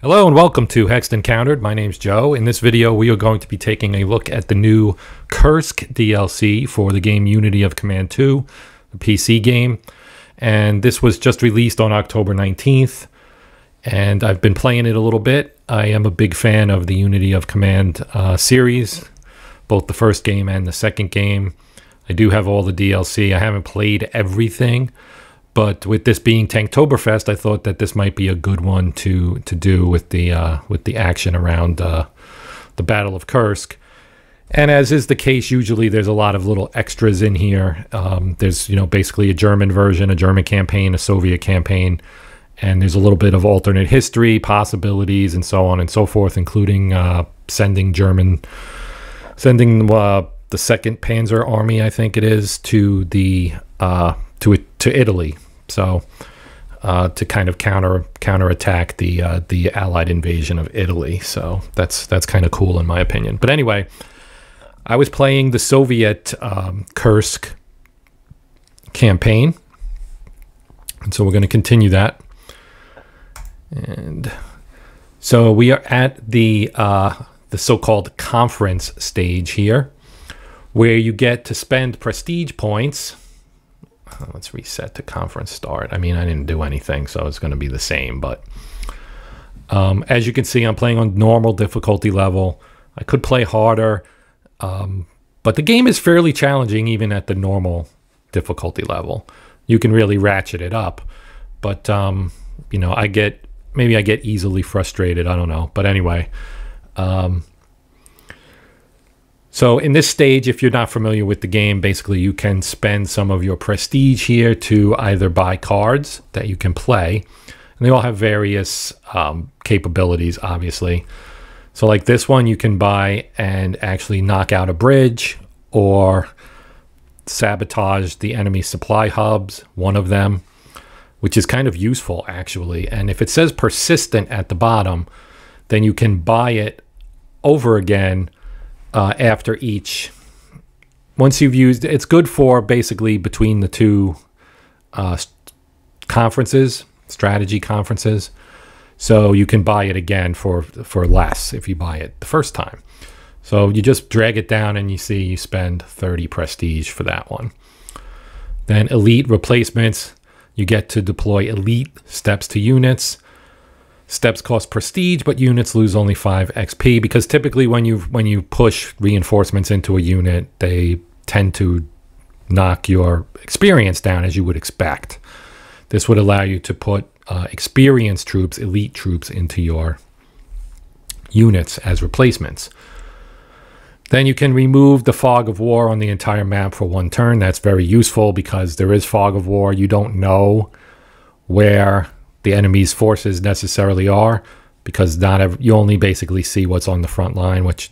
Hello and welcome to Hexed Encountered. My name's Joe. In this video, we are going to be taking a look at the new Kursk DLC for the game Unity of Command 2, the PC game. And this was just released on October 19th, and I've been playing it a little bit. I am a big fan of the Unity of Command series, both the first game and the second game. I do have all the DLC. I haven't played everything. But with this being Tanktoberfest, I thought that this might be a good one to do with the action around the Battle of Kursk. And as is the case, usually there's a lot of little extras in here. There's basically a German version, a German campaign, a Soviet campaign, and there's a little bit of alternate history, possibilities, and so on and so forth, including sending the Second Panzer Army, I think it is, to Italy. So to kind of counterattack the Allied invasion of Italy. So that's kind of cool in my opinion. But anyway, I was playing the Soviet Kursk campaign, and so we're going to continue that. And so we are at the so-called conference stage here, where you get to spend prestige points. Let's reset to conference start. I mean, I didn't do anything, so it's going to be the same. But as you can see, I'm playing on normal difficulty level. I could play harder, but the game is fairly challenging even at the normal difficulty level. You can really ratchet it up, but maybe I get easily frustrated. I don't know, but anyway. So in this stage, if you're not familiar with the game, basically you can spend some of your prestige here to either buy cards that you can play. And they all have various capabilities, obviously. So like this one, you can buy and actually knock out a bridge or sabotage the enemy supply hubs, one of them, which is kind of useful, actually. And if it says persistent at the bottom, then you can buy it over again after each. Once you've used it's good for basically between the two strategy conferences, so you can buy it again for less if you buy it the first time. So you just drag it down and you see you spend 30 prestige for that one. Then elite replacements, you get to deploy elite steps to units. Steps cost prestige, but units lose only 5 XP, because typically when you push reinforcements into a unit, they tend to knock your experience down, as you would expect. This would allow you to put experienced troops, elite troops, into your units as replacements. Then you can remove the fog of war on the entire map for 1 turn. That's very useful because there is fog of war. You don't know where the enemy's forces necessarily are, because you only basically see what's on the front line, which,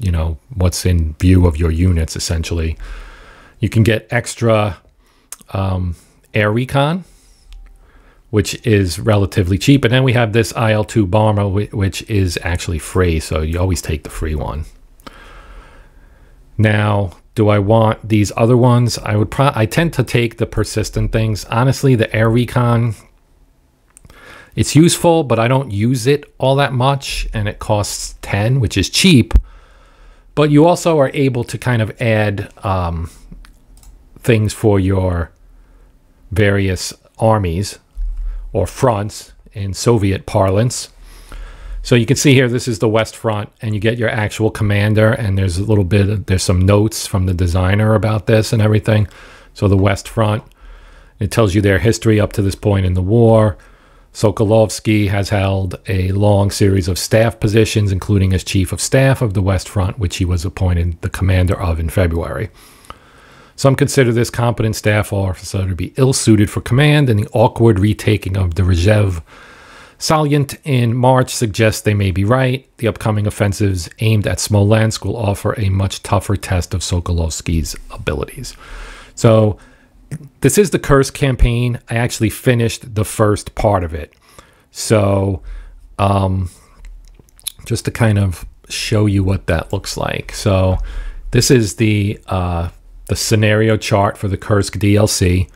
what's in view of your units, essentially. You can get extra air recon, which is relatively cheap. And then we have this IL-2 bomber, which is actually free, so you always take the free one. Now, do I want these other ones? I tend to take the persistent things. Honestly, the air recon, it's useful, but I don't use it all that much, and it costs 10, which is cheap. But you also are able to kind of add things for your various armies or fronts in Soviet parlance. So you can see here, this is the West Front, and you get your actual commander, and there's there's some notes from the designer about this and everything. So the West Front, it tells you their history up to this point in the war. Sokolovsky has held a long series of staff positions, including as Chief of Staff of the West Front, which he was appointed the commander of in February. Some consider this competent staff officer to be ill-suited for command, and the awkward retaking of the Rzhev salient in March suggests they may be right. The upcoming offensives aimed at Smolensk will offer a much tougher test of Sokolovsky's abilities. So this is the Kursk campaign. I actually finished the first part of it. So just to kind of show you what that looks like. So this is the scenario chart for the Kursk DLC.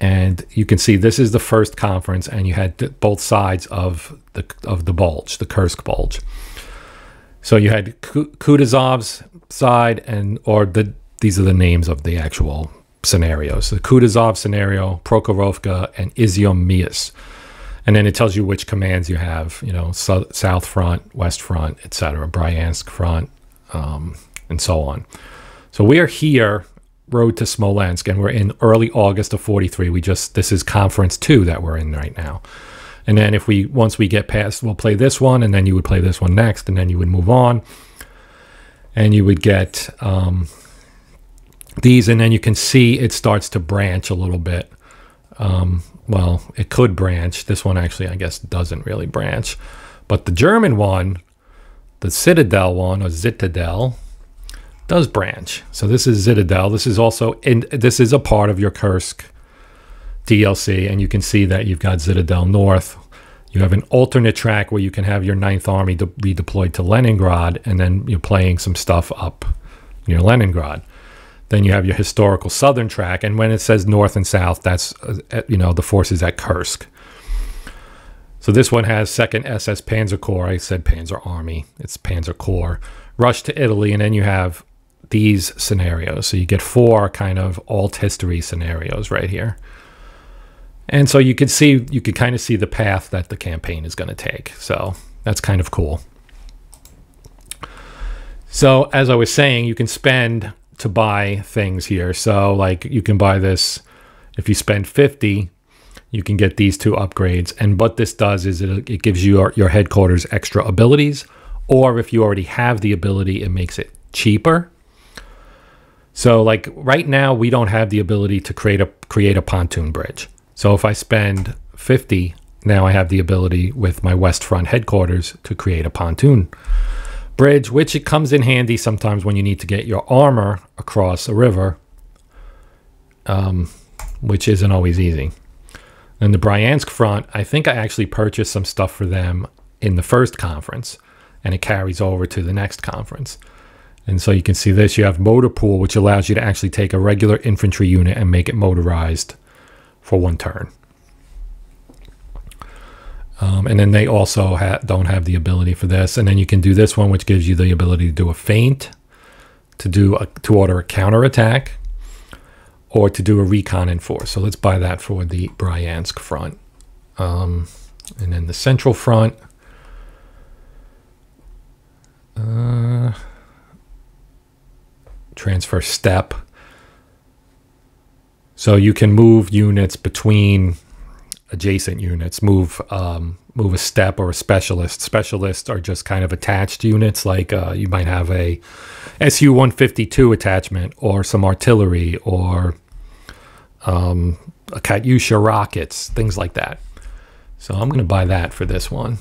And you can see this is the first conference, and you had both sides of the bulge, the Kursk bulge. So you had Kutuzov's side, these are the names of the actual scenarios. The Kutuzov scenario, Prokhorovka, and Izium-Mias. And then it tells you which commands you have, you know, South Front, West Front, etc., Bryansk Front, and so on. So we are here, road to Smolensk, and we're in early August of 43. This is conference 2 that we're in right now. And then once we get past, we'll play this one, and then you would play this one next, and then you would move on, and you would get these, and then you can see it starts to branch a little bit. Well, it could branch. This one actually, I guess, doesn't really branch. But the German one, the Citadel one, or Zitadel, does branch. So this is Zitadel. This is also this is a part of your Kursk DLC, and you can see that you've got Zitadel North. You have an alternate track where you can have your 9th Army be deployed to Leningrad, and then you're playing some stuff up near Leningrad. Then you have your historical southern track, and when it says north and south, that's you know, the forces at Kursk. So this one has 2nd SS Panzer Corps. I said Panzer Army. It's Panzer Corps. Rush to Italy, and then you have these scenarios. So you get 4 kind of alt history scenarios right here. And so you could kind of see the path that the campaign is going to take. So that's kind of cool. So as I was saying, you can spend to buy things here. So like you can buy this, if you spend 50, you can get these 2 upgrades. And what this does is it gives you your headquarters extra abilities, or if you already have the ability, it makes it cheaper. So like right now, we don't have the ability to create a pontoon bridge. So if I spend 50, now I have the ability with my West Front headquarters to create a pontoon bridge, which it comes in handy sometimes when you need to get your armor across a river, which isn't always easy. And the Bryansk Front, I think I actually purchased some stuff for them in the first conference, and it carries over to the next conference. And so you can see this, you have motor pool, which allows you to actually take a regular infantry unit and make it motorized for 1 turn. And then they also don't have the ability for this. And then you can do this one, which gives you the ability to do a feint, to order a counterattack, or to do a recon in force. So let's buy that for the Bryansk Front. And then the Central Front. Transfer step. So you can move units between adjacent units, move a step or a specialist. Specialists are just kind of attached units, like you might have a Su-152 attachment, or some artillery, or a Katyusha rockets, things like that. So I'm going to buy that for this one,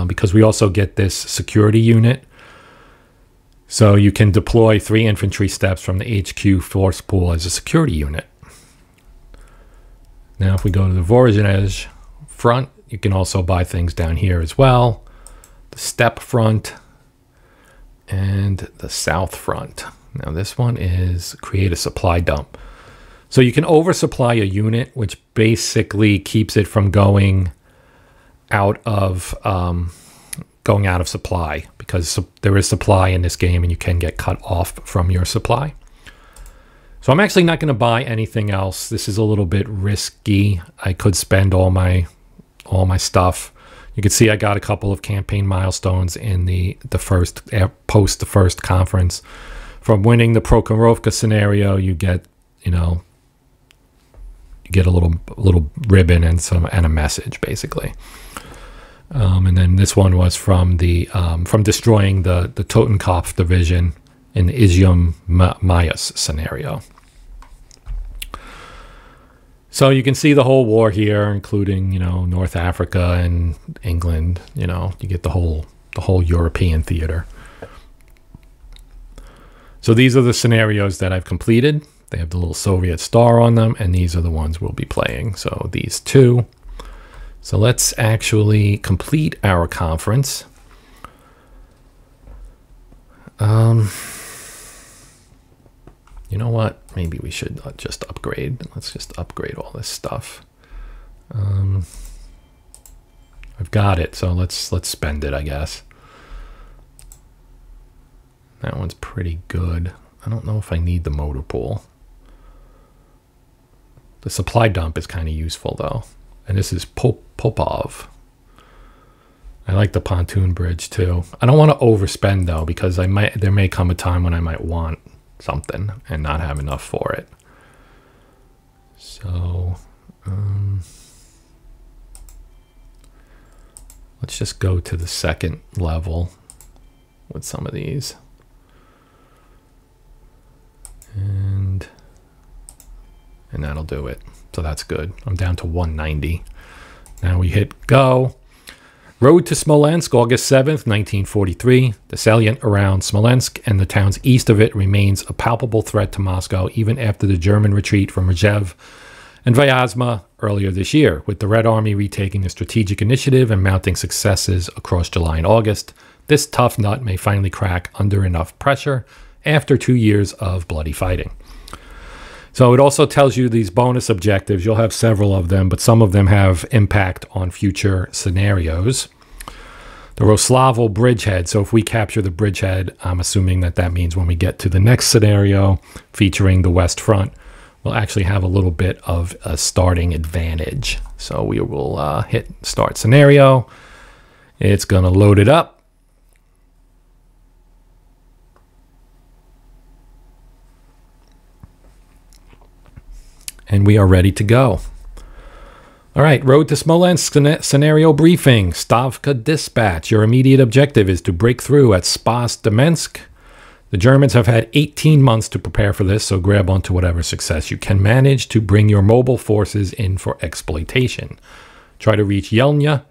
because we also get this security unit. So you can deploy 3 infantry steps from the HQ force pool as a security unit. Now, if we go to the Voronezh Front, you can also buy things down here as well. The Steppe Front and the South Front. Now, this one is create a supply dump. So you can oversupply a unit, which basically keeps it from going out of supply, because there is supply in this game and you can get cut off from your supply. So I'm actually not going to buy anything else. This is a little bit risky. I could spend all my stuff. You can see I got a couple of campaign milestones in the post the first conference. From winning the Prokhorovka scenario, you get, you know, you get a little ribbon and a message, basically. And then this one was from destroying the Totenkopf division in the Izium-Mias scenario. So you can see the whole war here, including, you know, North Africa and England. You know, you get the whole European theater. So these are the scenarios that I've completed. They have the little Soviet star on them, and these are the ones we'll be playing. So these 2. So let's actually complete our conference. You know what? Maybe we should just upgrade. Let's just upgrade all this stuff. I've got it, so let's spend it, I guess. That one's pretty good. I don't know if I need the motor pool. The supply dump is kind of useful, though. And this is Popov. I like the pontoon bridge, too. I don't want to overspend, though, because there may come a time when I might want something and not have enough for it. So, let's just go to the second level with some of these. And that'll do it. So that's good. I'm down to 190. Now we hit go. Road to Smolensk, August 7th, 1943. The salient around Smolensk and the towns east of it remains a palpable threat to Moscow even after the German retreat from Rzhev and Vyazma earlier this year, with the Red Army retaking the strategic initiative and mounting successes across July and August. This tough nut may finally crack under enough pressure after 2 years of bloody fighting. So it also tells you these bonus objectives. You'll have several of them, but some of them have impact on future scenarios. The Roslavo bridgehead. So if we capture the bridgehead, I'm assuming that means when we get to the next scenario featuring the West Front, we'll actually have a little bit of a starting advantage. So we will hit start scenario. It's going to load it up. And we are ready to go. All right, road to Smolensk scenario briefing. Stavka dispatch. Your immediate objective is to break through at Spas-Demensk. The Germans have had 18 months to prepare for this, so grab onto whatever success you can manage to bring your mobile forces in for exploitation. Try to reach Yelnya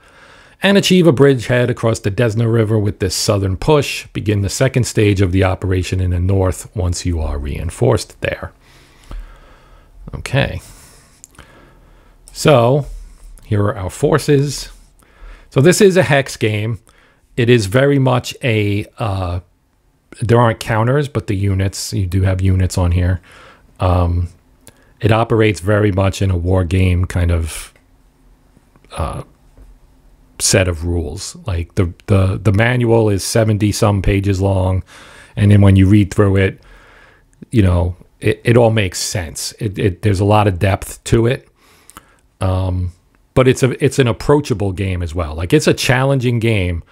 and achieve a bridgehead across the Desna River with this southern push. Begin the second stage of the operation in the north once you are reinforced there. Okay, so here are our forces. So this is a hex game. It is very much a, there aren't counters, but the units, you do have units on here. It operates very much in a war game kind of set of rules. Like the manual is 70 some pages long, and then when you read through it, you know, it all makes sense. There's a lot of depth to it, but it's an approachable game as well. Like, it's a challenging game,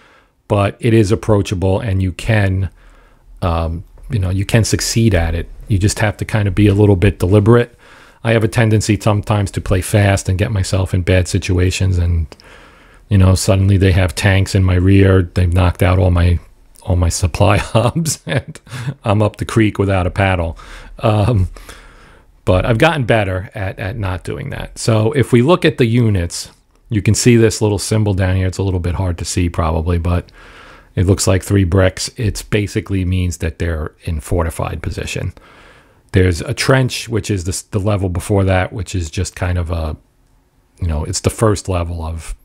but it is approachable, and you can, you know, you can succeed at it. You just have to kind of be a little bit deliberate. I have a tendency sometimes to play fast and get myself in bad situations, and you know, suddenly they have tanks in my rear. They've knocked out all my supply hubs, and I'm up the creek without a paddle. But I've gotten better at not doing that. So if we look at the units, you can see this little symbol down here. It's a little bit hard to see probably, but it looks like 3 bricks. It basically means that they're in fortified position. There's a trench, which is the level before that, which is just kind of a, you know, it's the first level of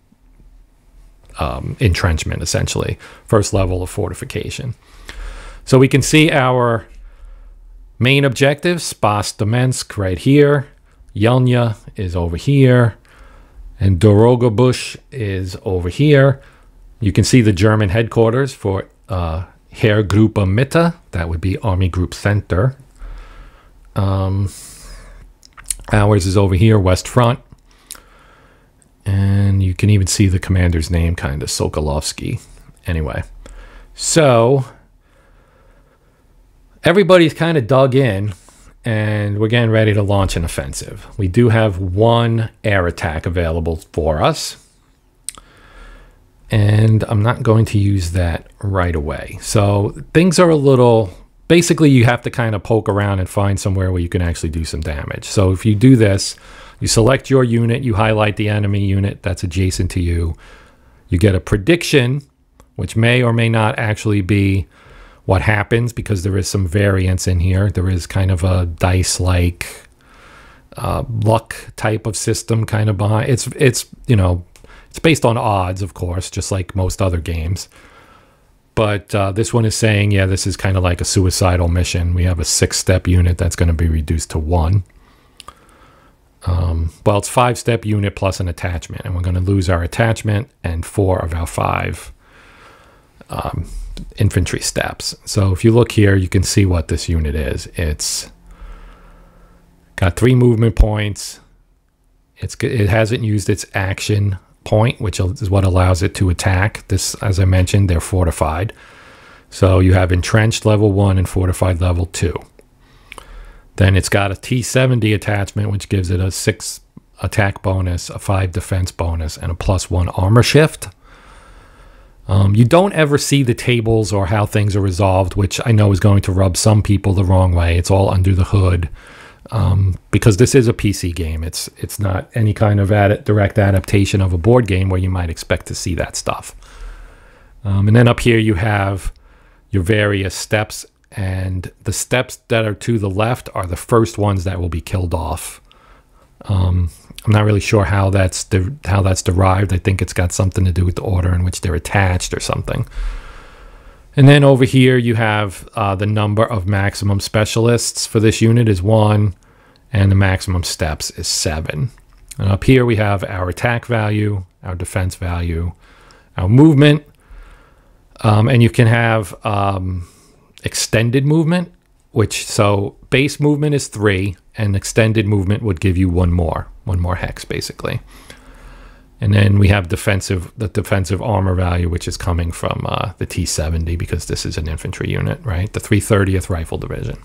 entrenchment, essentially. First level of fortification. So we can see our main objective, Spas-Demensk, right here. Yelnya is over here. And Dorogobush is over here. You can see the German headquarters for Heergruppe Mitte. That would be Army Group Center. Ours is over here, West Front. And you can even see the commander's name, kind of, Sokolovsky. Anyway, so everybody's kind of dug in, and we're getting ready to launch an offensive. We do have 1 air attack available for us, and I'm not going to use that right away. So things are a little, basically you have to kind of poke around and find somewhere where you can actually do some damage. So if you do this, you select your unit, you highlight the enemy unit that's adjacent to you. You get a prediction, which may or may not actually be what happens, because there is some variance in here. There is kind of a dice-like luck type of system kind of behind. It's you know, it's based on odds, of course, just like most other games. But this one is saying, yeah, this is kind of like a suicidal mission. We have a 6-step unit that's going to be reduced to 1. Well, it's 5-step unit plus an attachment, and we're going to lose our attachment and 4 of our 5 infantry steps. So if you look here, you can see what this unit is. It's got 3 movement points. It hasn't used its action point, which is what allows it to attack. This, as I mentioned, they're fortified. So you have entrenched level 1 and fortified level 2. Then it's got a T-70 attachment, which gives it a 6 attack bonus, a 5 defense bonus, and a +1 armor shift. You don't ever see the tables or how things are resolved, which I know is going to rub some people the wrong way. It's all under the hood. Because this is a PC game. It's not any kind of direct adaptation of a board game where you might expect to see that stuff. And then up here you have your various steps, and the steps that are to the left are the first ones that will be killed off. I'm not really sure how that's derived. I think it's got something to do with the order in which they're attached or something. And then over here you have the number of maximum specialists for this unit is 1, and the maximum steps is 7. And up here we have our attack value, our defense value, our movement, and you can have extended movement, so base movement is 3, and extended movement would give you one more hex basically. And then we have the defensive armor value, which is coming from the T-70, because this is an infantry unit, right? The 330th Rifle Division.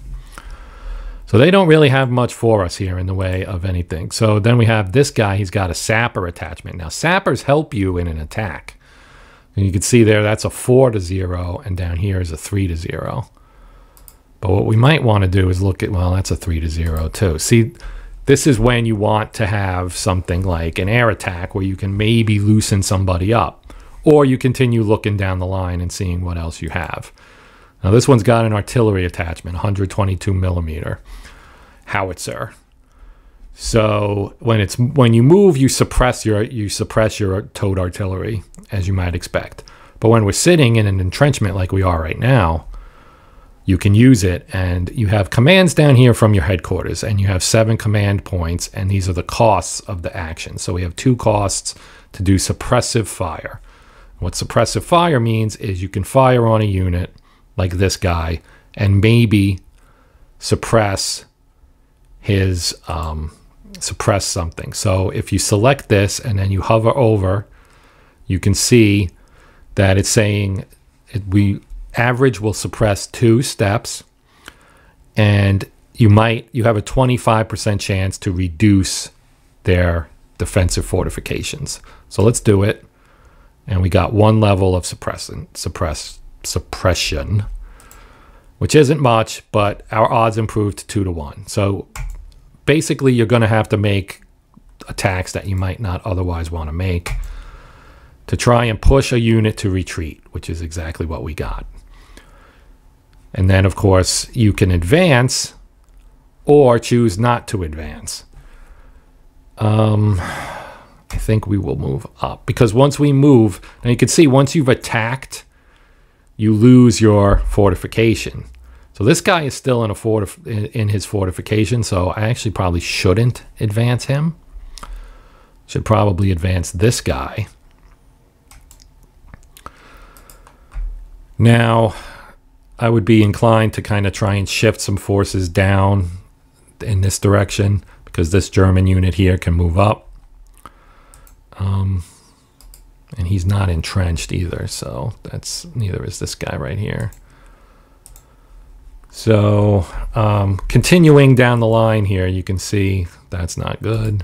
So they don't really have much for us here in the way of anything. So then we have this guy. He's got a sapper attachment. Now, sappers help you in an attack. And you can see there, that's a 4-0, and down here is a 3-0. But what we might want to do is look at, well, that's a 3-0 too. See, this is when you want to have something like an air attack where you can maybe loosen somebody up, or you continue looking down the line and seeing what else you have. Now this one's got an artillery attachment, 122 millimeter howitzer. So when you move, you suppress your towed artillery, as you might expect. But when we're sitting in an entrenchment like we are right now, you can use it, and you have commands down here from your headquarters, and you have 7 command points, and these are the costs of the action. So we have 2 costs to do suppressive fire. What suppressive fire means is you can fire on a unit like this guy and maybe suppress his suppress something. So if you select this and then you hover over, you can see that it's saying average will suppress 2 steps, and you have a 25% chance to reduce their defensive fortifications. So let's do it. And we got 1 level of suppression, which isn't much, but our odds improved to 2-1. So basically you're going to have to make attacks that you might not otherwise want to make to try and push a unit to retreat, which is exactly what we got. And then, of course, you can advance or choose not to advance. I think we will move up, because once we move, now you can see once you've attacked, you lose your fortification. So this guy is still in his fortification, so I actually probably shouldn't advance him. Should probably advance this guy. Now, I would be inclined to kind of try and shift some forces down in this direction, because this German unit here can move up. And he's not entrenched either, so neither is this guy right here. So continuing down the line here, you can see that's not good.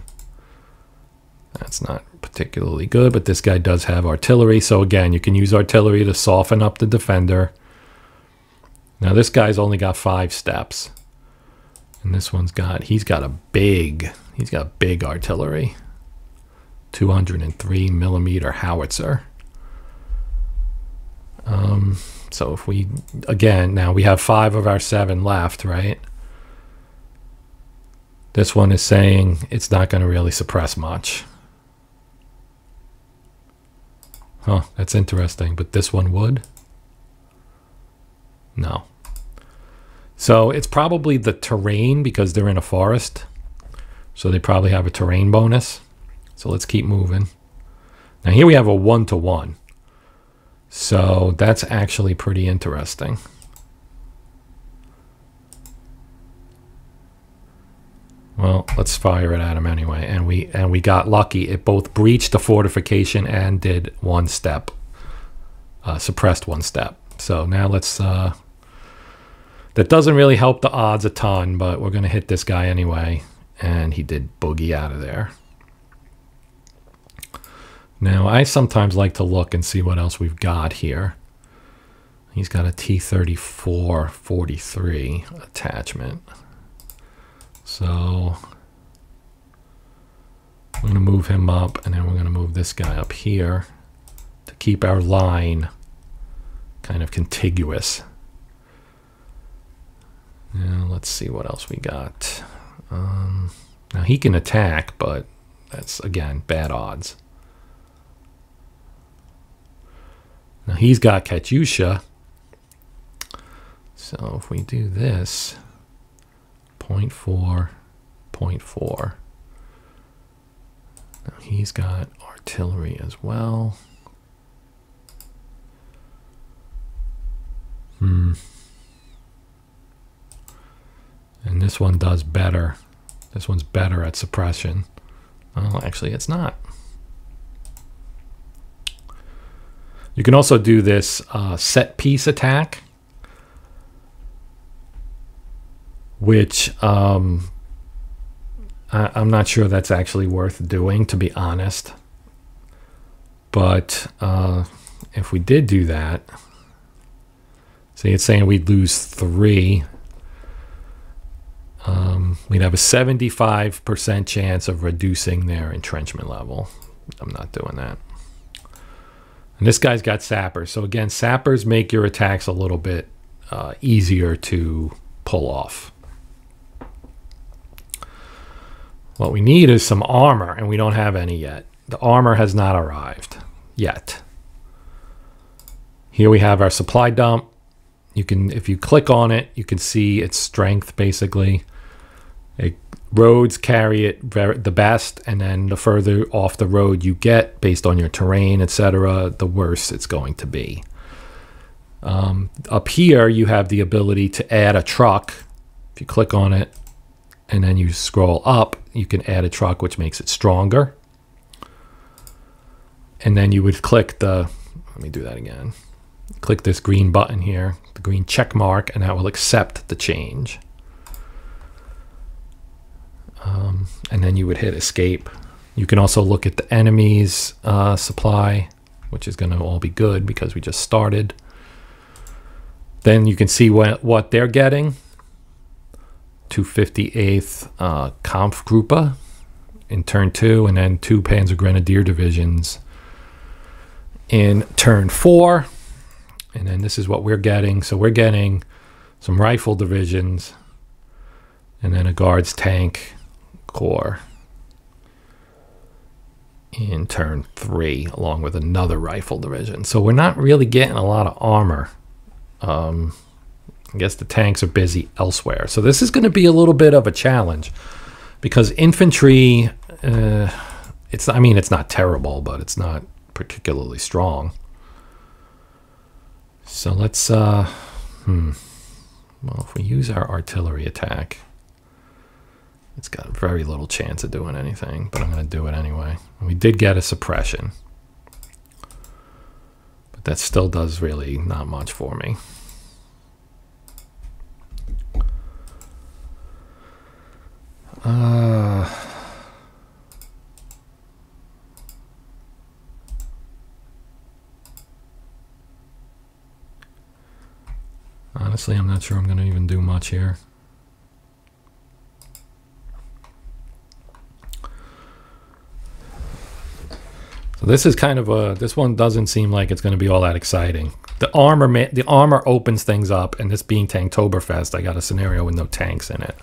That's not particularly good, but this guy does have artillery. So again, you can use artillery to soften up the defender. Now this guy's only got 5 steps, and this one's he's got big artillery, 203 millimeter howitzer. So if now we have 5 of our 7 left, right? This one is saying it's not going to really suppress much. Huh, that's interesting, but this one would. No. So it's probably the terrain because they're in a forest. So they probably have a terrain bonus. So let's keep moving. Now here we have a 1-to-1. So that's actually pretty interesting. Well, let's fire it at him anyway. And we got lucky. It both breached the fortification and did one step. Suppressed one step. So now let's... that doesn't really help the odds a ton, but we're going to hit this guy anyway. And he did boogie out of there. Now, I sometimes like to look and see what else we've got here. He's got a T-34 43 attachment. So we're going to move him up, and then we're going to move this guy up here to keep our line kind of contiguous. Now, let's see what else we got. Now, he can attack, but that's, again, bad odds. Now, he's got Katyusha. So if we do this, 0.4, 0.4. Now, he's got artillery as well. And this one does better. This one's better at suppression. Well, actually, it's not. You can also do this set piece attack, which I'm not sure that's actually worth doing, to be honest. But if we did do that, see, it's saying we'd lose 3. We'd have a 75% chance of reducing their entrenchment level. I'm not doing that. And this guy's got sappers. So again, sappers make your attacks a little bit easier to pull off. What we need is some armor, and we don't have any yet. The armor has not arrived yet. Here we have our supply dump. You can, if you click on it, you can see its strength basically. Roads carry it the best, and then the further off the road you get based on your terrain, etc., the worse it's going to be. Up here you have the ability to add a truck. If you click on it and then you scroll up, you can add a truck, which makes it stronger. And then you would click the, let me do that again, click this green button here, the green check mark, and that will accept the change. And then you would hit escape. You can also look at the enemy's supply, which is going to all be good because we just started. Then you can see what they're getting. 258th Kampfgruppe in turn 2, and then 2 Panzer Grenadier divisions in turn 4. And then this is what we're getting. So we're getting some rifle divisions and then a guards tank corps in turn 3, along with another rifle division. So we're not really getting a lot of armor. I guess the tanks are busy elsewhere. So this is going to be a little bit of a challenge because infantry, I mean, it's not terrible, but it's not particularly strong. So let's, well, if we use our artillery attack, it's got very little chance of doing anything, but I'm going to do it anyway. We did get a suppression, but that still does really not much for me. Honestly, I'm not sure I'm going to even do much here. So this is kind of a, this one doesn't seem like it's going to be all that exciting. The armor opens things up, and this being Tanktoberfest, I got a scenario with no tanks in it.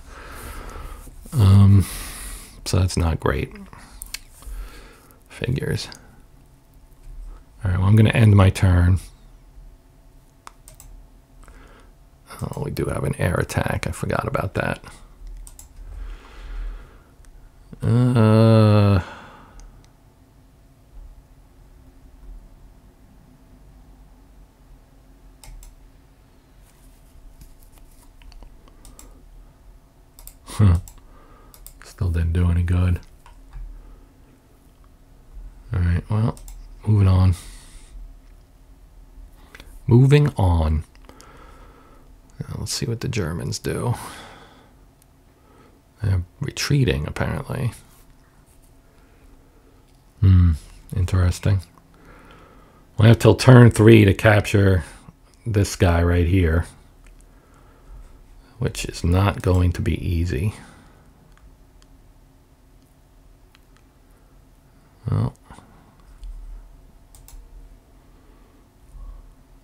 So that's not great. Figures. All right, well, I'm going to end my turn. Oh, we do have an air attack. I forgot about that. Still didn't do any good. All right, well, moving on. Moving on. Now, let's see what the Germans do. They're retreating, apparently. Interesting. We'll have till turn 3 to capture this guy right here, which is not going to be easy. Well,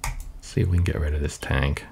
let's see if we can get rid of this tank.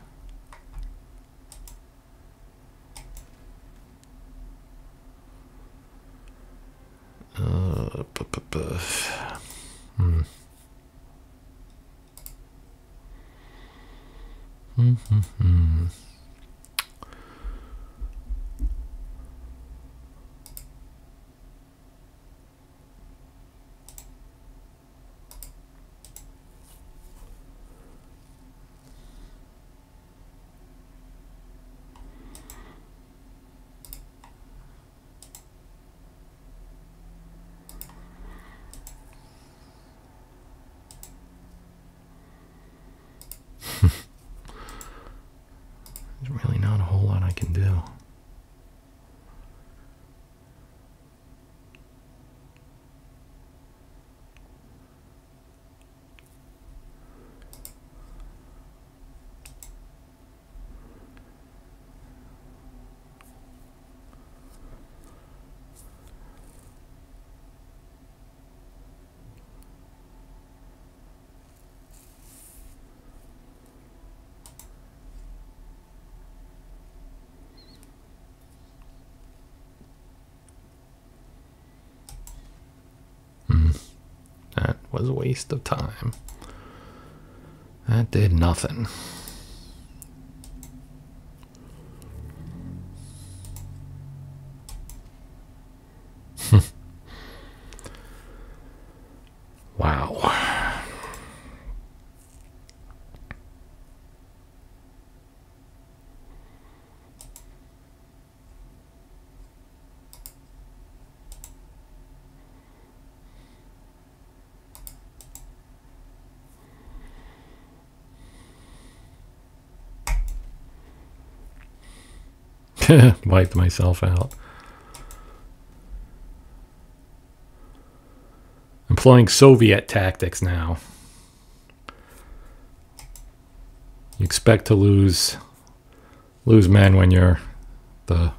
There's really not a whole lot I can do. That was a waste of time. That did nothing. Wow. Wiped myself out. Employing Soviet tactics now. You expect to lose men when you're the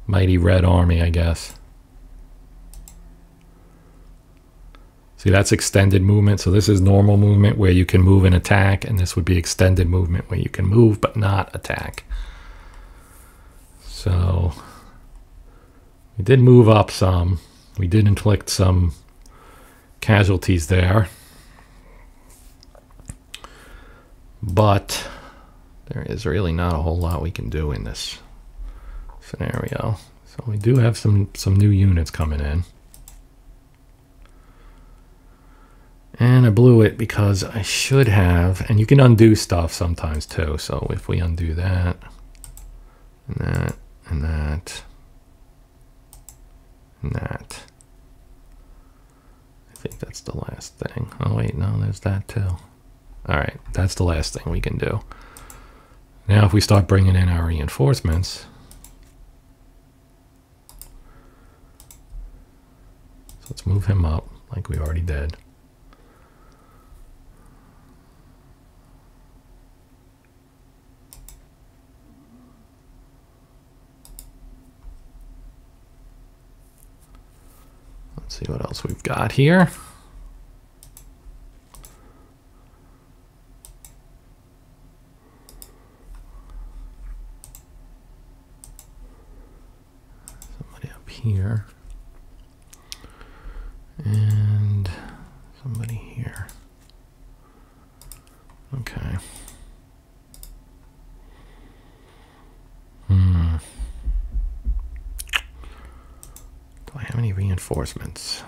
mighty Red Army, I guess. See, that's extended movement. So this is normal movement where you can move and attack, and this would be extended movement where you can move but not attack. So we did move up some. We did inflict some casualties there. But there is really not a whole lot we can do in this scenario. So we do have some new units coming in. And I blew it because I should have, and you can undo stuff sometimes too. So if we undo that, and that, and that, and that. I think that's the last thing. Oh wait, no, there's that too. All right, that's the last thing we can do. Now if we start bringing in our reinforcements, so let's move him up like we already did. Let's see what else we've got here. Somebody up here. And somebody here. Okay. many reinforcements?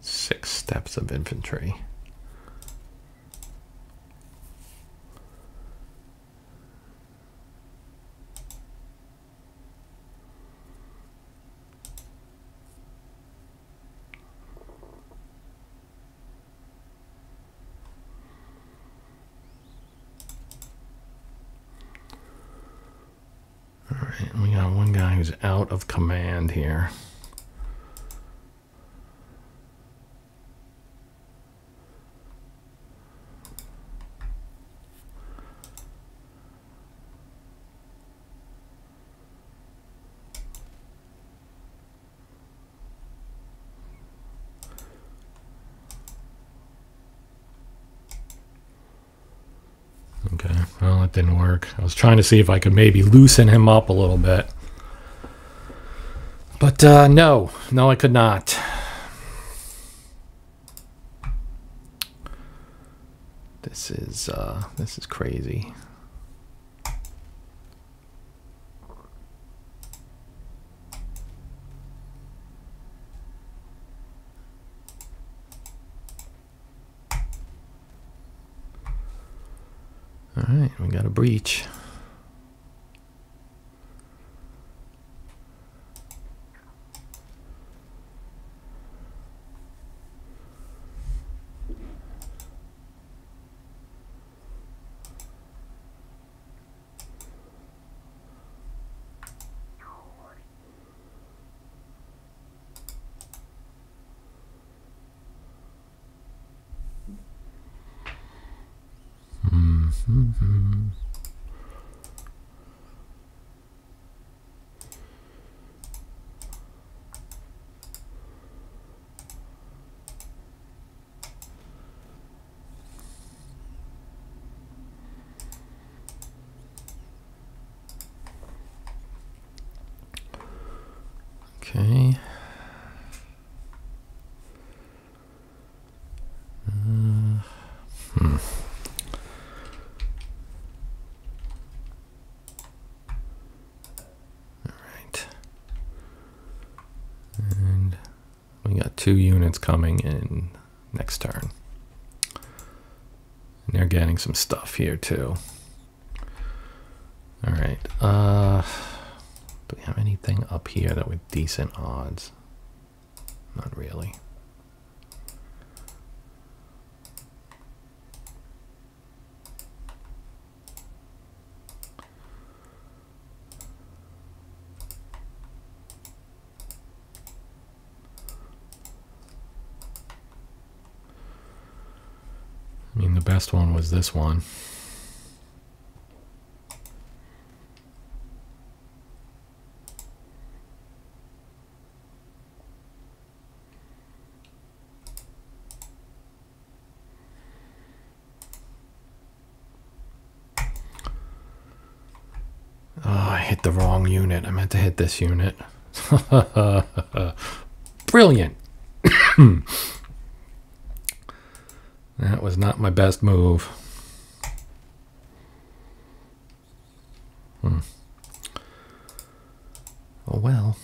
6 steps of infantry. All right, we got one guy who's out of command here. Okay, well, it didn't work. I was trying to see if I could maybe loosen him up a little bit. But no, I could not. This is crazy. All right, we got a breach. Mm-hmm. Okay. And we got 2 units coming in next turn. And they're getting some stuff here too. All right. Do we have anything up here that with decent odds? Not really. I mean, the best one was this one. Oh, I hit the wrong unit. I meant to hit this unit. Brilliant. That was not my best move. Oh well.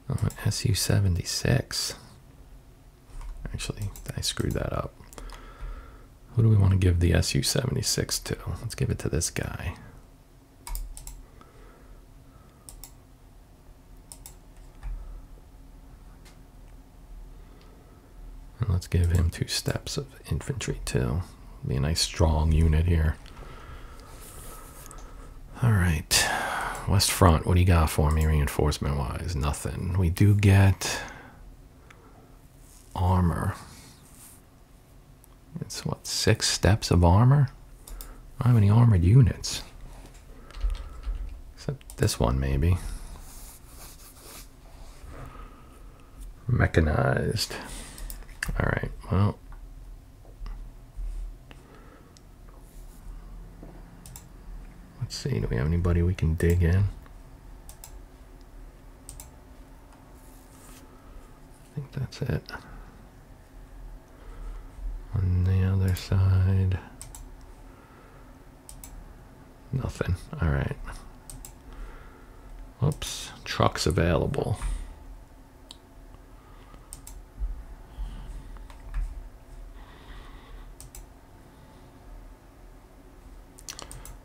Oh, an Su-76. Actually, I screwed that up. Who do we want to give the Su-76 to? Let's give it to this guy. And let's give him 2 steps of infantry too. Be a nice strong unit here. All right. West Front, what do you got for me reinforcement-wise? Nothing. We do get armor. It's what, 6 steps of armor? I don't have any armored units. Except this one, maybe. Mechanized. Alright, well. Let's see, do we have anybody we can dig in? I think that's it. On the other side. Nothing. All right. Oops. Trucks available.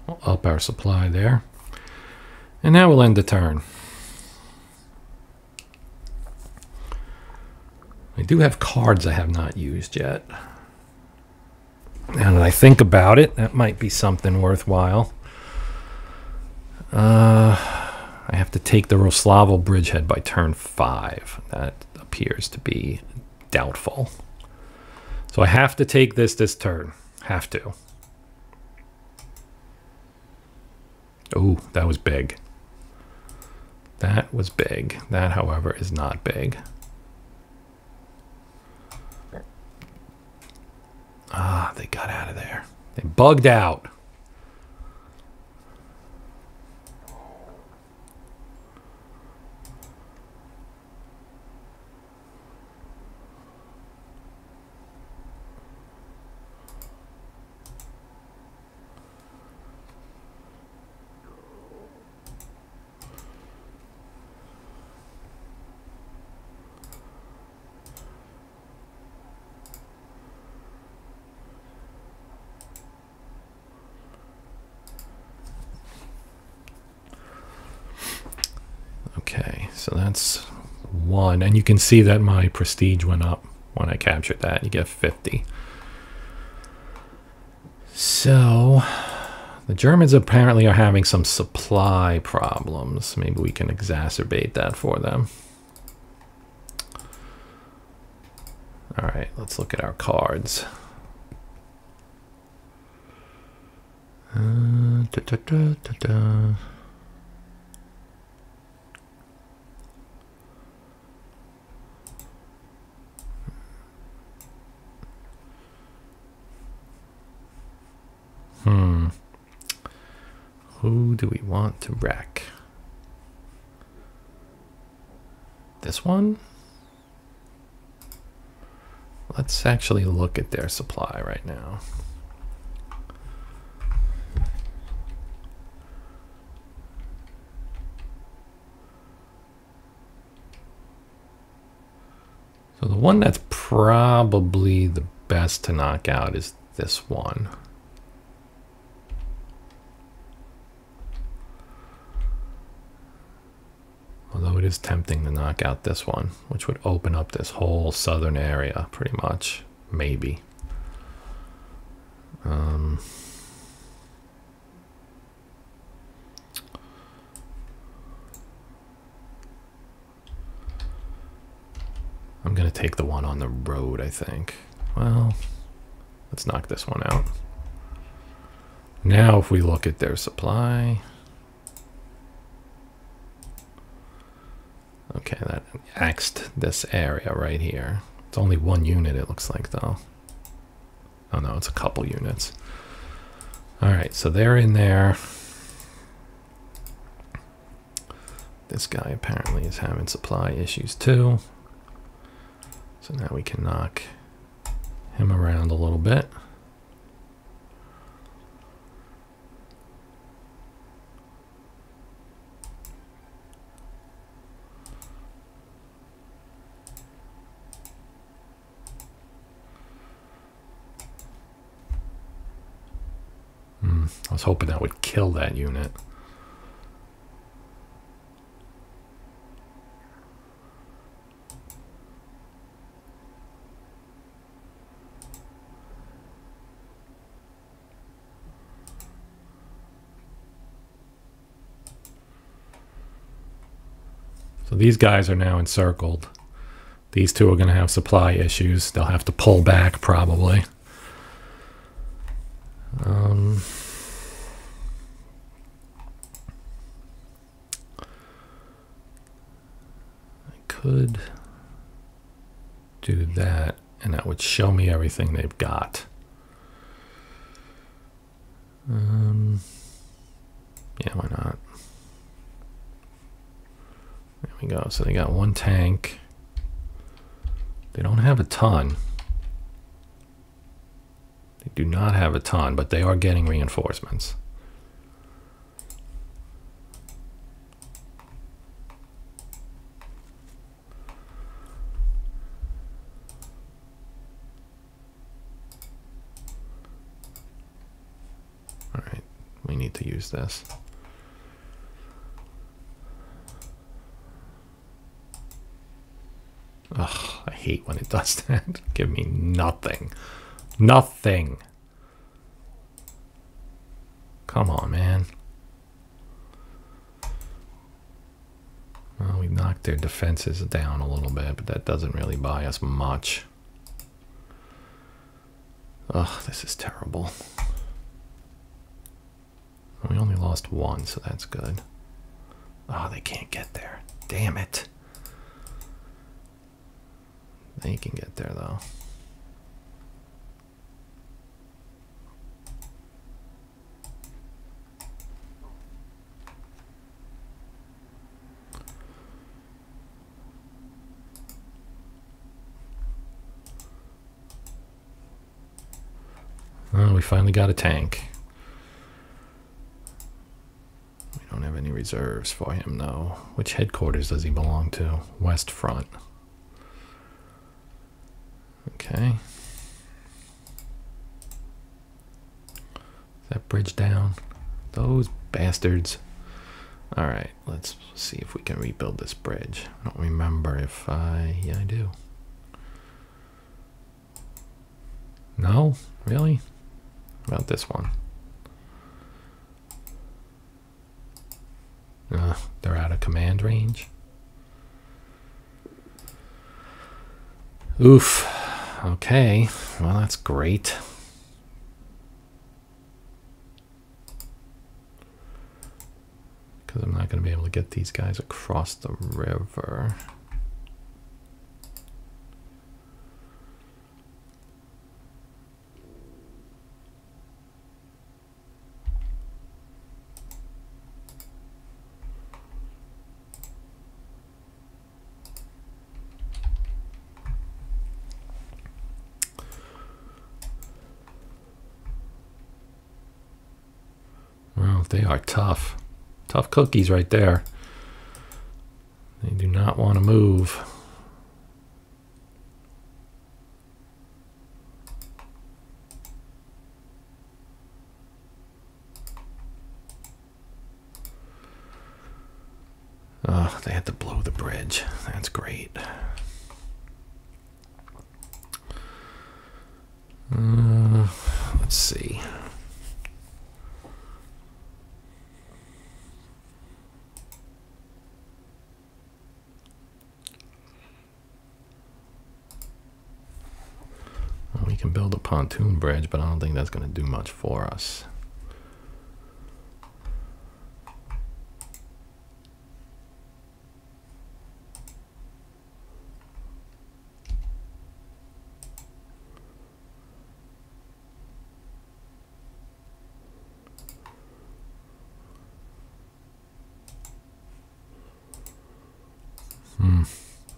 We'll up our supply there. And now we'll end the turn. I do have cards I have not used yet. Now that I think about it, that might be something worthwhile. I have to take the Roslavo bridgehead by turn 5. That appears to be doubtful. So I have to take this turn. Have to. Oh, that was big. That was big. That, however, is not big. Ah, they got out of there. They bugged out. Okay, so that's 1. And you can see that my prestige went up when I captured that. You get 50. So the Germans apparently are having some supply problems. Maybe we can exacerbate that for them. All right, let's look at our cards. Who do we want to wreck? This one? Let's actually look at their supply right now. So the one that's probably the best to knock out is this one. Although it is tempting to knock out this one, which would open up this whole southern area, pretty much. Maybe. I'm going to take the one on the road, I think. Well, let's knock this one out. Now if we look at their supply... Okay, that axed this area right here. It's only 1 unit, it looks like, though. Oh, no, it's a couple units. All right, so they're in there. This guy apparently is having supply issues, too. So now we can knock him around a little bit. I was hoping that would kill that unit. So these guys are now encircled. These two are going to have supply issues. They'll have to pull back probably. Could do that, and that would show me everything they've got. Yeah, why not? There we go. So they got 1 tank. They don't have a ton. They do not have a ton, but they are getting reinforcements. We need to use this. Ugh, I hate when it does that. Give me nothing. Nothing. Come on, man. Well, we knocked their defenses down a little bit, but that doesn't really buy us much. Ugh, this is terrible. We only lost one, so that's good. Oh, they can't get there. Damn it. They can get there, though. Oh, we finally got a tank. We don't have any reserves for him, though. Which headquarters does he belong to? West Front. Okay. Is that bridge down? Those bastards. Alright, let's see if we can rebuild this bridge. I don't remember if yeah, I do. No? Really? What about this one? They're out of command range. Oof. Okay. Well, that's great. Because I'm not going to be able to get these guys across the river. Well, they are tough. Tough cookies right there. They do not want to move. Oh, they had to blow the bridge. That's great. Let's see. Well, we can build a pontoon bridge, but I don't think that's going to do much for us.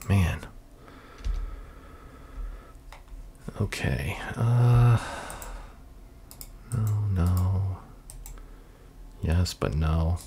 Man. Okay. No. Yes, but no.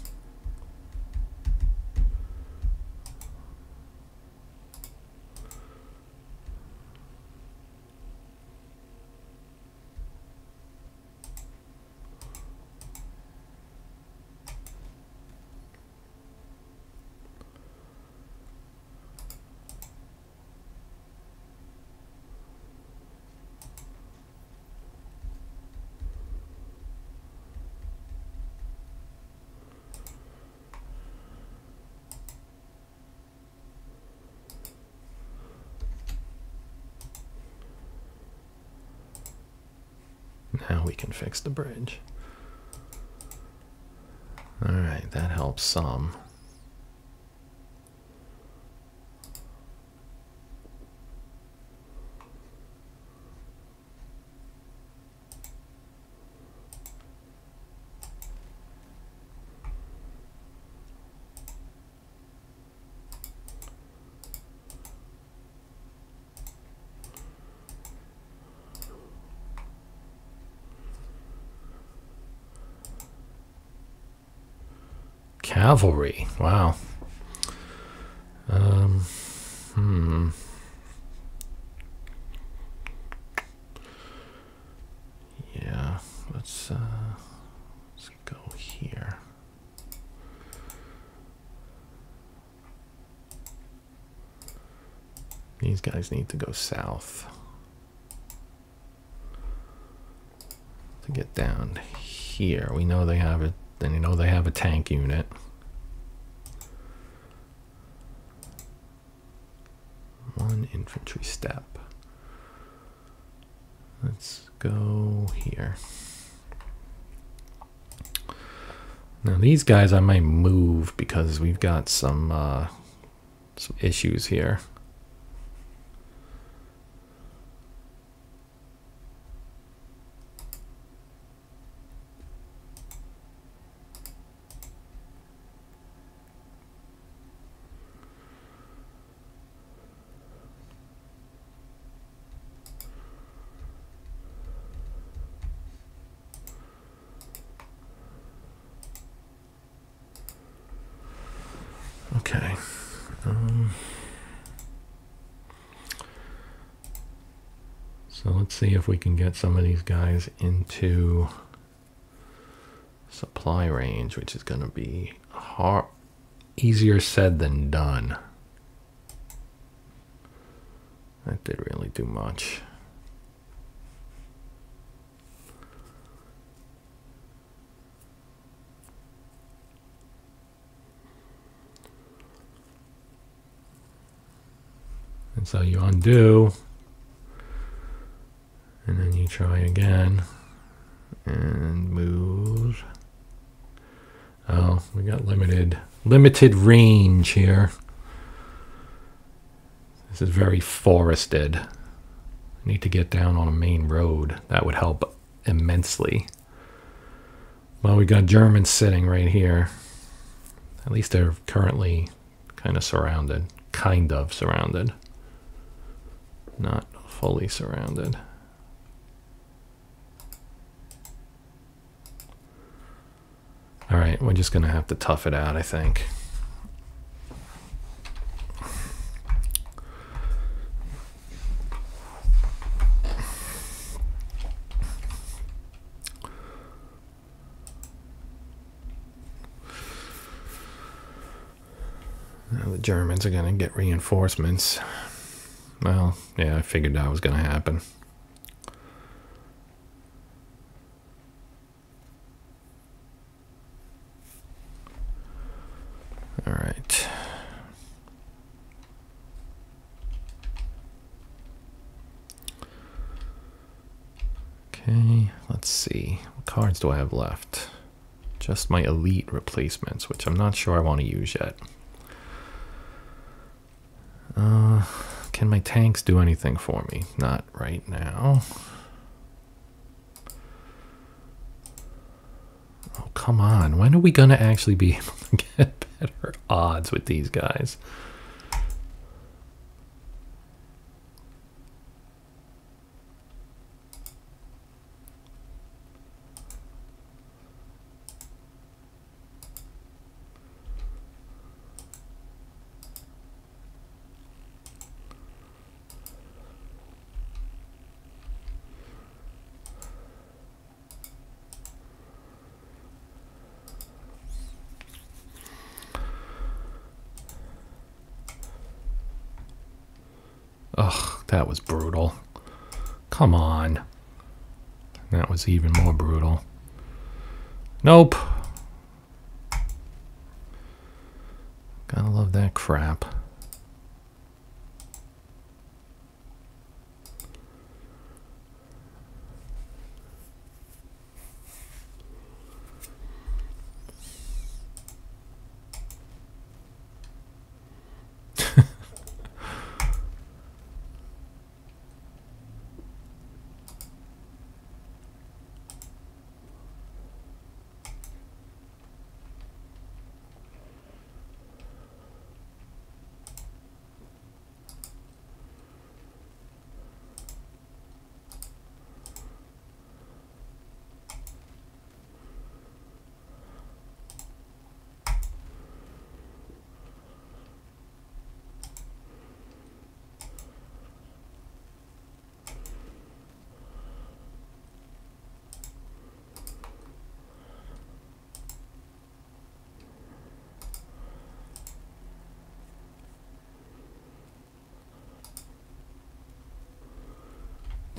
Now we can fix the bridge. All right, that helps some. Cavalry, wow. Yeah, let's go These guys need to go south to get down here. We know they have it. Then you know they have a tank unit. One infantry step. Let's go here. Now these guys I might move because we've got some issues here. Okay. So let's see if we can get some of these guys into supply range, which is going to be easier said than done. That didn't really do much. And so you undo, and then you try again, and move. Oh, we got limited range here. This is very forested. I need to get down on a main road. That would help immensely. Well, we got Germans sitting right here. At least they're currently kind of surrounded. Kind of surrounded. Not fully surrounded. All right, we're just going to have to tough it out, I think. Now the Germans are going to get reinforcements. Well, yeah, I figured that was going to happen. All right. Okay, let's see. What cards do I have left? Just my elite replacements, which I'm not sure I want to use yet. Can my tanks do anything for me? Not right now. Oh, come on. When are we going to actually be able to get better odds with these guys? Ugh, that was brutal. Come on. That was even more brutal. Nope. Gotta love that crap.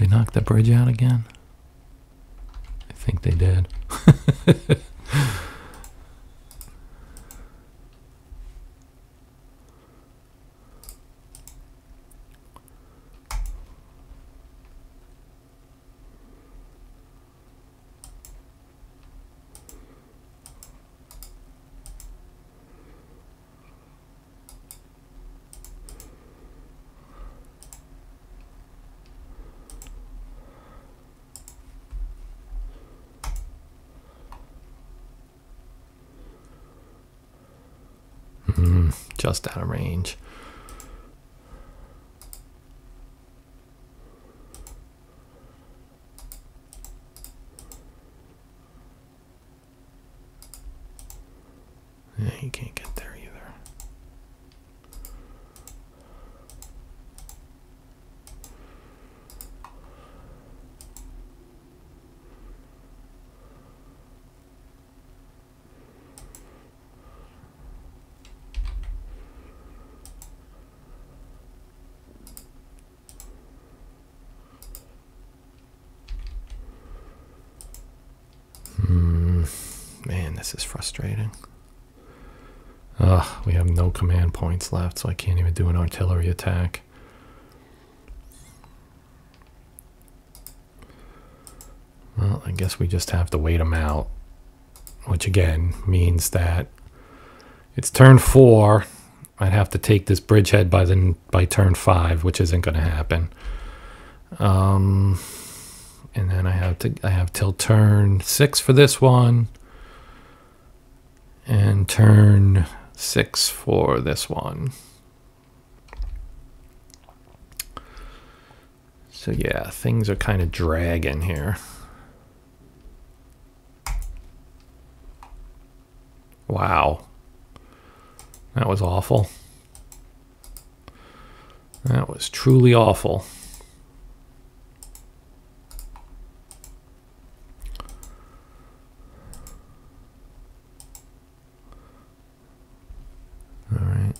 They knocked the bridge out again? I think they did. Just out of range. Yeah, you can't get there either. Man, this is frustrating. Ugh, we have no command points left, so I can't even do an artillery attack. Well, I guess we just have to wait them out, which again means that it's turn 4. I'd have to take this bridgehead by turn 5, which isn't going to happen. And then I have till turn 6 for this one, and turn 6 for this one. So yeah, things are kind of dragging here. Wow. That was awful. That was truly awful. All right.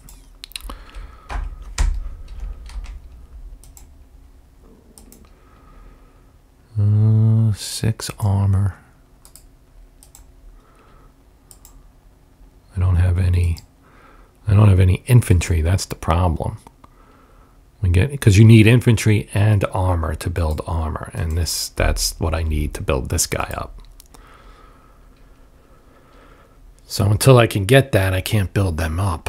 6 armor. I don't have any infantry. That's the problem. Because you need infantry and armor to build armor, and that's what I need to build this guy up. So until I can get that, I can't build them up.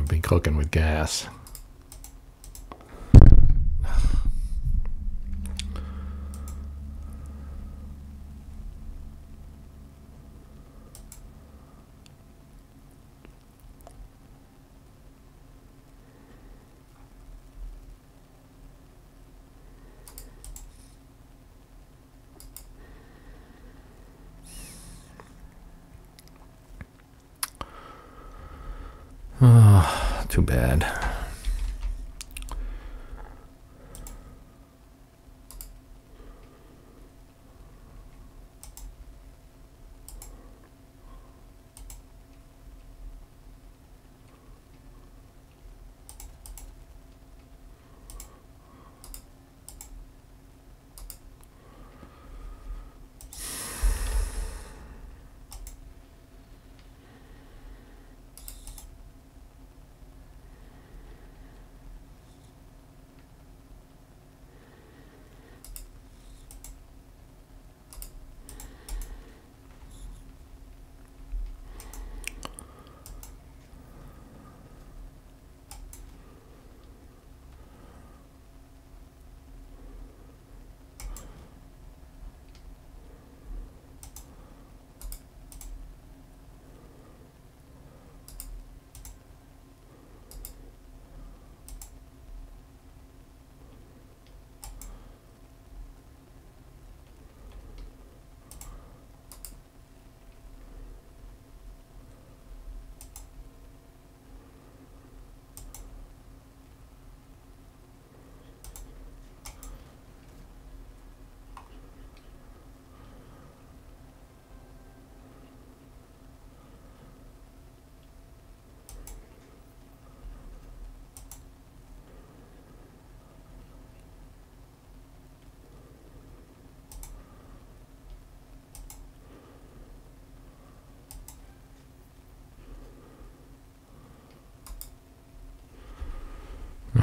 I've been cooking with gas. Too bad.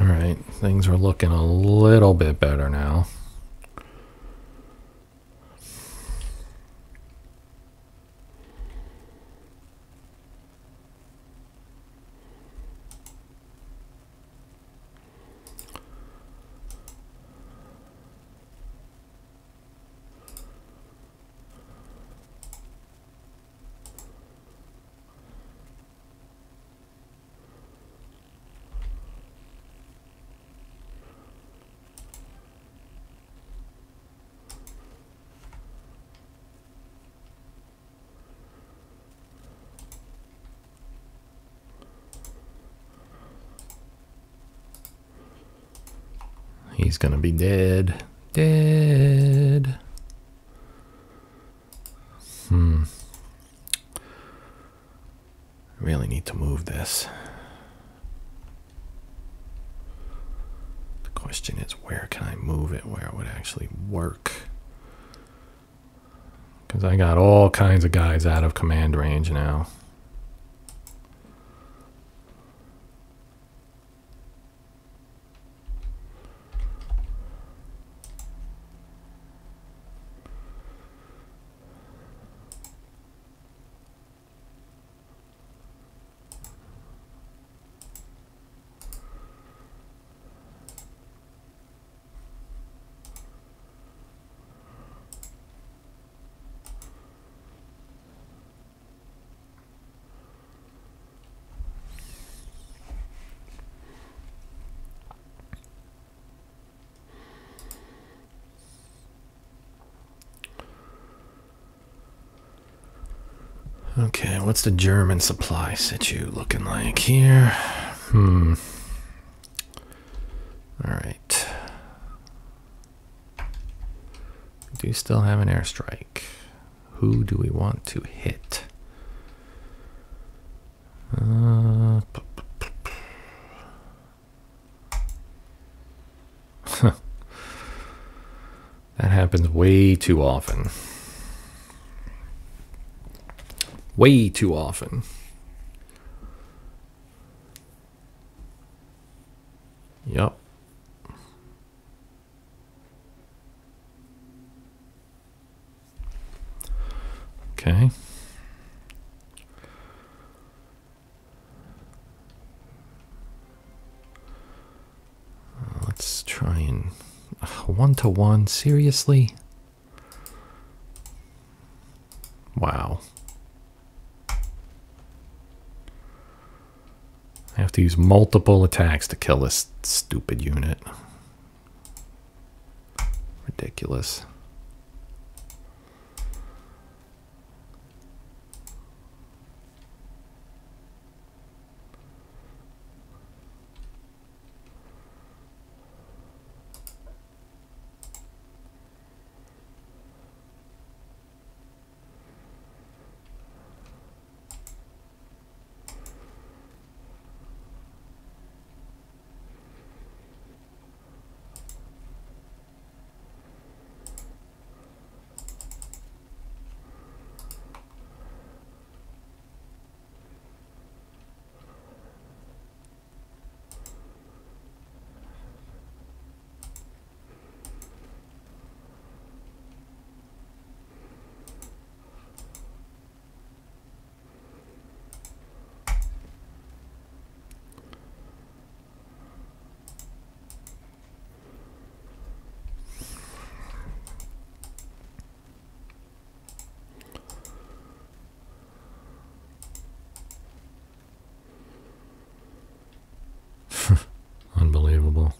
All right, things are looking a little bit better now. He's gonna be dead. Dead. I really need to move this. The question is, where can I move it where it would actually work? Because I got all kinds of guys out of command range now. Okay, what's the German supply situ looking like here? All right. We do still have an airstrike. Who do we want to hit? That happens way too often. Way too often. Yup. Okay. 1-to-1, seriously? Wow. I have to use multiple attacks to kill this stupid unit. Ridiculous. Unbelievable.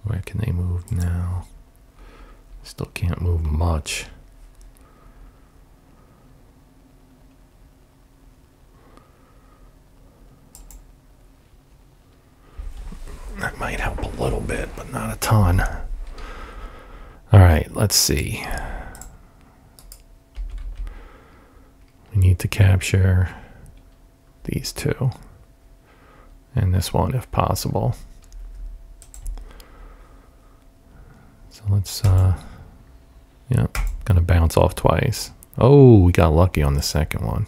Where can they move now? Still can't move much. That might help a little bit, but not a ton. All right, let's see. We need to capture these two. And this one if possible. So let's, yeah, gonna bounce off twice. Oh, we got lucky on the second one.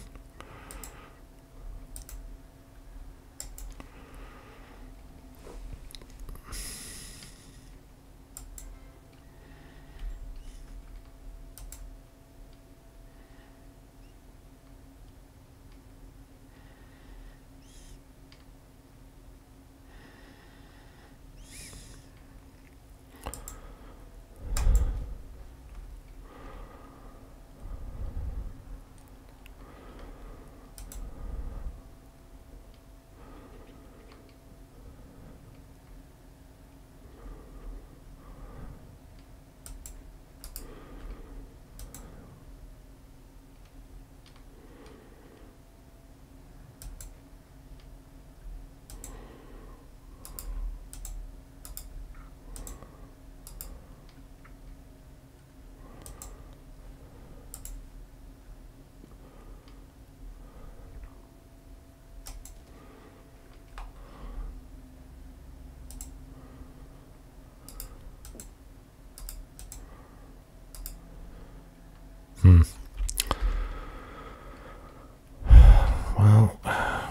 Well,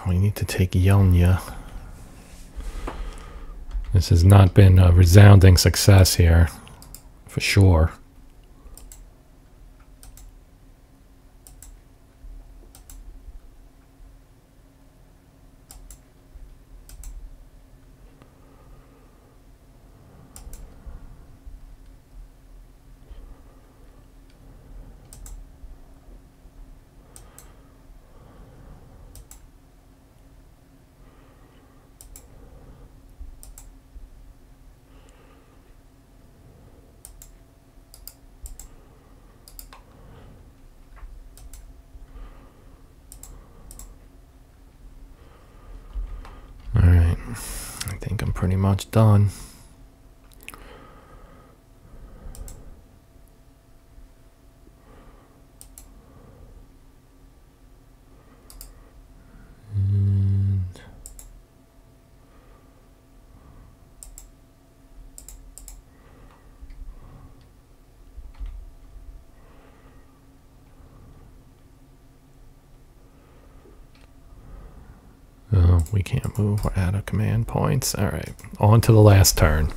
we need to take Yelnya. This has not been a resounding success here, for sure. Alright, I think I'm pretty much done. Oh, we can't move. We're out of command points. All right, on to the last turn.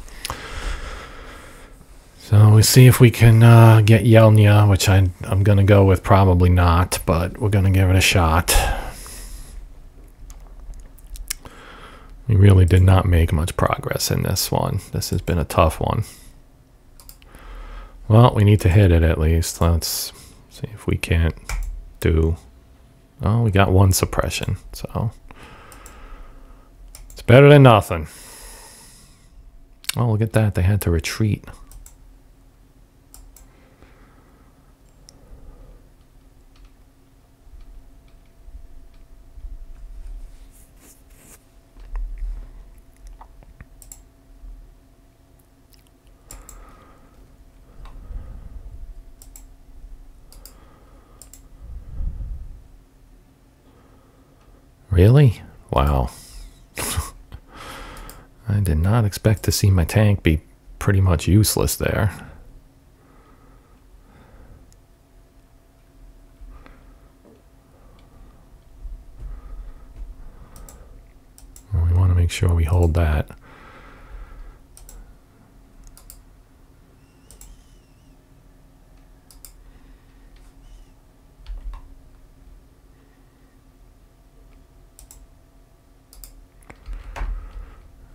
So we see if we can get Yelnya, which I'm going to go with probably not, but we're going to give it a shot. We really did not make much progress in this one. This has been a tough one. Well, we need to hit it at least. Let's see if we can't do... Oh, we got one suppression, so... It's better than nothing. Oh, look at that. They had to retreat. Really? Wow. I did not expect to see my tank be pretty much useless there. Well, we want to make sure we hold that.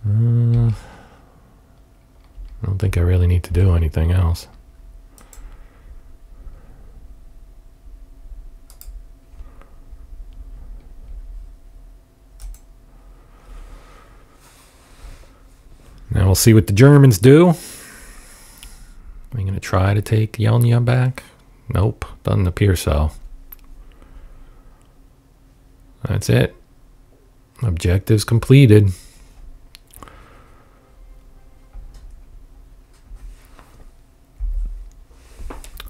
I don't think I really need to do anything else. Now we'll see what the Germans do. Are we going to try to take Yelnya back? Nope, doesn't appear so. That's it. Objectives completed.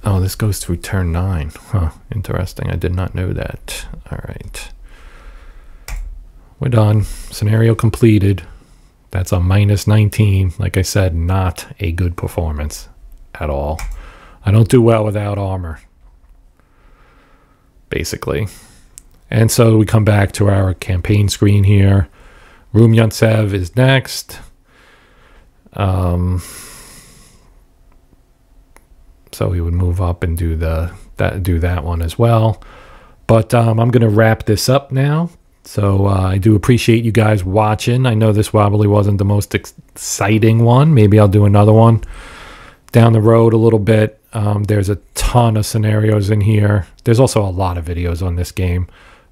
Oh, this goes through turn 9. Huh, interesting. I did not know that. All right. We're done. Scenario completed. That's a minus 19. Like I said, not a good performance at all. I don't do well without armor, basically. And so we come back to our campaign screen here. Rumyantsev is next. So we would move up and do that one as well. But I'm going to wrap this up now. So I do appreciate you guys watching. I know this probably wasn't the most exciting one. Maybe I'll do another one down the road a little bit. There's a ton of scenarios in here. There's also a lot of videos on this game.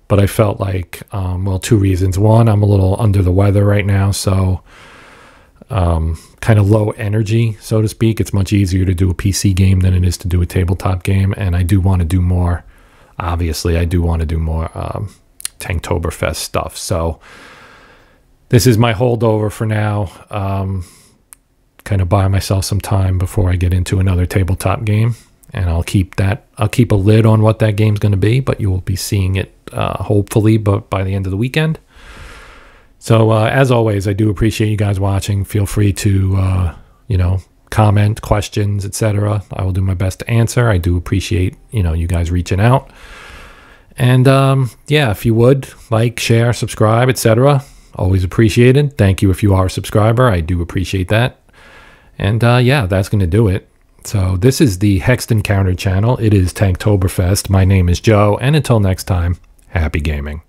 But I felt like, well, 2 reasons. One, I'm a little under the weather right now, so... kind of low energy, so to speak. It's much easier to do a PC game than it is to do a tabletop game, and I do want to do more. Obviously, I do want to do more Tanktoberfest stuff. So this is my holdover for now. Kind of buy myself some time before I get into another tabletop game, and I'll keep a lid on what that game's going to be, but you will be seeing it hopefully by the end of the weekend. So, as always, I do appreciate you guys watching. Feel free to, comment, questions, etc. I will do my best to answer. I do appreciate, you guys reaching out. And, yeah, if you would, like, share, subscribe, etc. Always appreciated. Thank you if you are a subscriber. I do appreciate that. And, yeah, that's going to do it. So, this is the Hexed Encounter channel. It is Tanktoberfest. My name is Joe. And until next time, happy gaming.